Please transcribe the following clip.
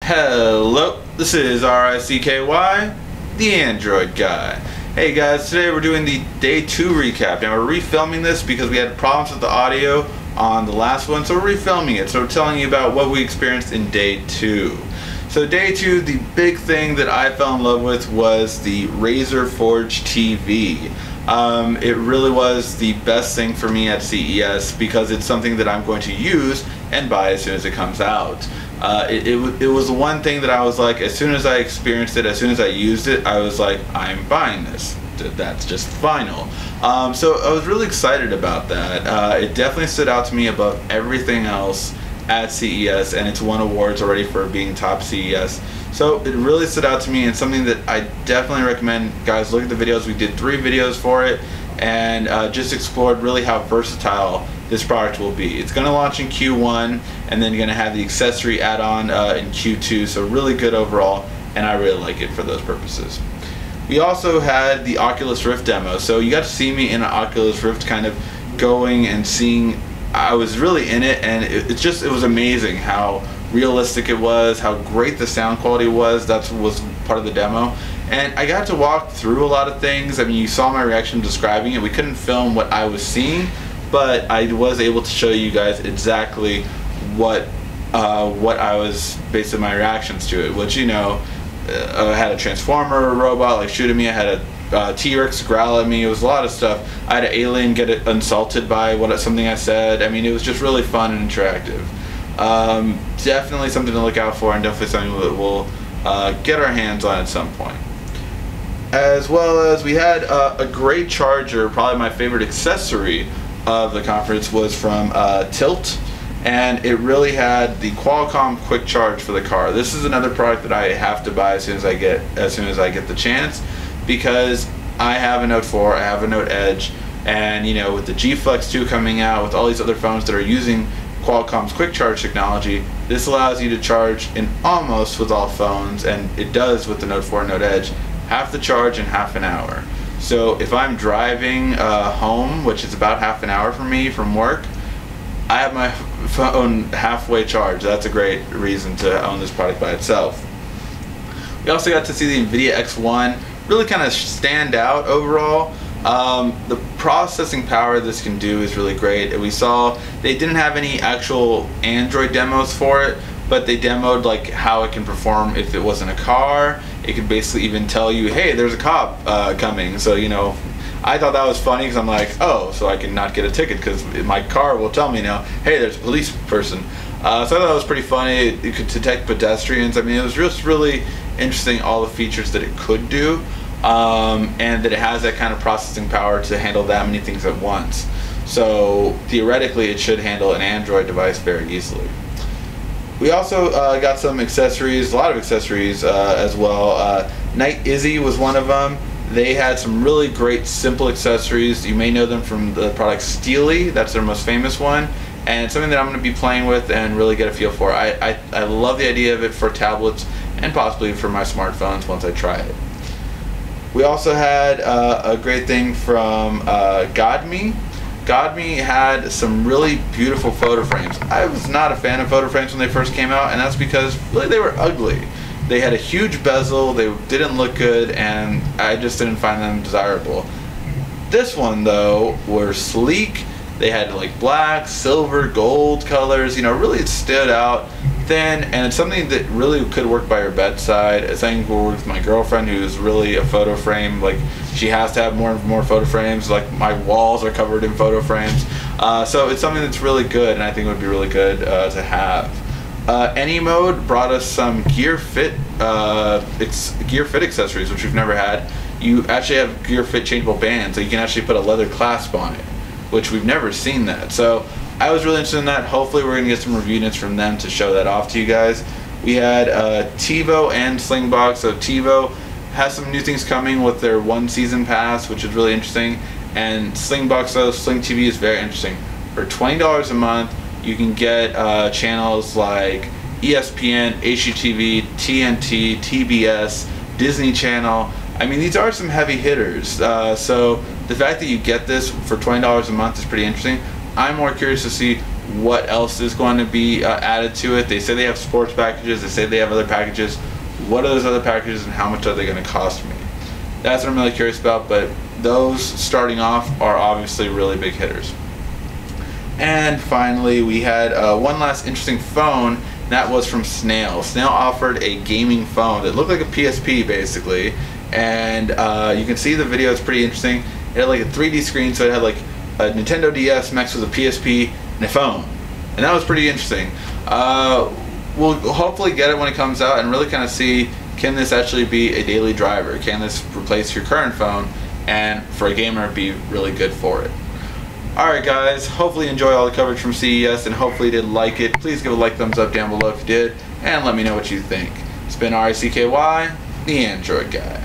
Hello, this is RICKY, the Android guy. Hey guys, today we're doing the day 2 recap. Now we're refilming this because we had problems with the audio on the last one, so we're refilming it. So we're telling you about what we experienced in day 2. So day 2, the big thing that I fell in love with was the Razer Forge TV. It really was the best thing for me at CES because it's something that I'm going to use and buy as soon as it comes out. It was the one thing that I was like, as soon as I experienced it, as soon as I used it, I was like, I'm buying this. That's just final. So I was really excited about that. It definitely stood out to me above everything else at CES, and it's won awards already for being top CES. So it really stood out to me, and something that I definitely recommend guys look at the videos. We did 3 videos for it, and just explored really how versatile this product will be. It's going to launch in Q1, and then you're going to have the accessory add-on in Q2, so really good overall, and I really like it for those purposes. We also had the Oculus Rift demo, so you got to see me in an Oculus Rift kind of going and seeing. I was really in it, and it was amazing how realistic it was, how great the sound quality was. That was part of the demo, and I got to walk through a lot of things. I mean, you saw my reaction describing it. We couldn't film what I was seeing, but I was able to show you guys exactly what I was basing my reactions to it, which, you know, I had a Transformer robot like shoot at me, I had a T-Rex growl at me, it was a lot of stuff. I had an alien get insulted by something I said. I mean, it was just really fun and interactive. Definitely something to look out for, and definitely something that we'll get our hands on at some point. As well as we had a great charger. Probably my favorite accessory of the conference was from Tilt, and it really had the Qualcomm quick charge for the car. This is another product that I have to buy as soon as I get the chance, because I have a Note 4, I have a Note Edge, and you know, with the G Flex 2 coming out, with all these other phones that are using Qualcomm's quick charge technology, this allows you to charge in almost with all phones, and it does with the Note 4 and Note Edge, half the charge in half an hour. So if I'm driving home, which is about half an hour for me from work, I have my phone halfway charged. That's a great reason to own this product by itself. We also got to see the NVIDIA X1 really kind of stand out overall. The processing power this can do is really great. We saw they didn't have any actual Android demos for it, but they demoed like how it can perform if it was in a car. It could basically even tell you, hey, there's a cop coming. So, you know, I thought that was funny because I'm like, oh, so I can not get a ticket because my car will tell me now, hey, there's a police person. So I thought that was pretty funny. It could detect pedestrians. I mean, it was just really interesting, all the features that it could do, and that it has that kind of processing power to handle that many things at once. So theoretically, it should handle an Android device very easily. We also got some accessories, a lot of accessories as well. Night Izzy was one of them. They had some really great simple accessories. You may know them from the product Steely, that's their most famous one, and something that I'm going to be playing with and really get a feel for. I love the idea of it for tablets and possibly for my smartphones once I try it. We also had a great thing from GodMe. GodMe had some really beautiful photo frames. I was not a fan of photo frames when they first came out, and that's because really they were ugly. They had a huge bezel, they didn't look good, and I just didn't find them desirable. This one though were sleek. They had like black, silver, gold colors, you know, really it stood out, thin, and it's something that really could work by your bedside. It's something that works with my girlfriend, who's really a photo frame, like she has to have more and more photo frames, like my walls are covered in photo frames. So it's something that's really good, and I think it would be really good to have. AnyMode brought us some Gear Fit accessories, which we've never had. You actually have Gear Fit changeable bands, so you can actually put a leather clasp on it, which we've never seen that. So I was really interested in that. Hopefully we're going to get some review units from them to show that off to you guys. We had TiVo and Slingbox. So TiVo has some new things coming with their 1 season pass, which is really interesting. And Slingbox, though, Sling TV is very interesting. For $20 a month, you can get channels like ESPN, HGTV, TNT, TBS, Disney Channel. I mean, these are some heavy hitters. So the fact that you get this for $20 a month is pretty interesting. I'm more curious to see what else is going to be added to it. They say they have sports packages, they say they have other packages. What are those other packages and how much are they going to cost me? That's what I'm really curious about, but those starting off are obviously really big hitters. And finally, we had one last interesting phone, and that was from Snail. Snail offered a gaming phone that looked like a PSP basically, and you can see the video, it's pretty interesting. It had like a 3D screen, so it had like a Nintendo DS mixed with a PSP and a phone, and that was pretty interesting. We'll hopefully get it when it comes out and really kind of see, can this actually be a daily driver? Can this replace your current phone and for a gamer be really good for it? Alright guys, hopefully you enjoy all the coverage from CES and hopefully you did like it. Please give a like, thumbs up down below if you did, and let me know what you think. It's been RICKY, the Android Guy.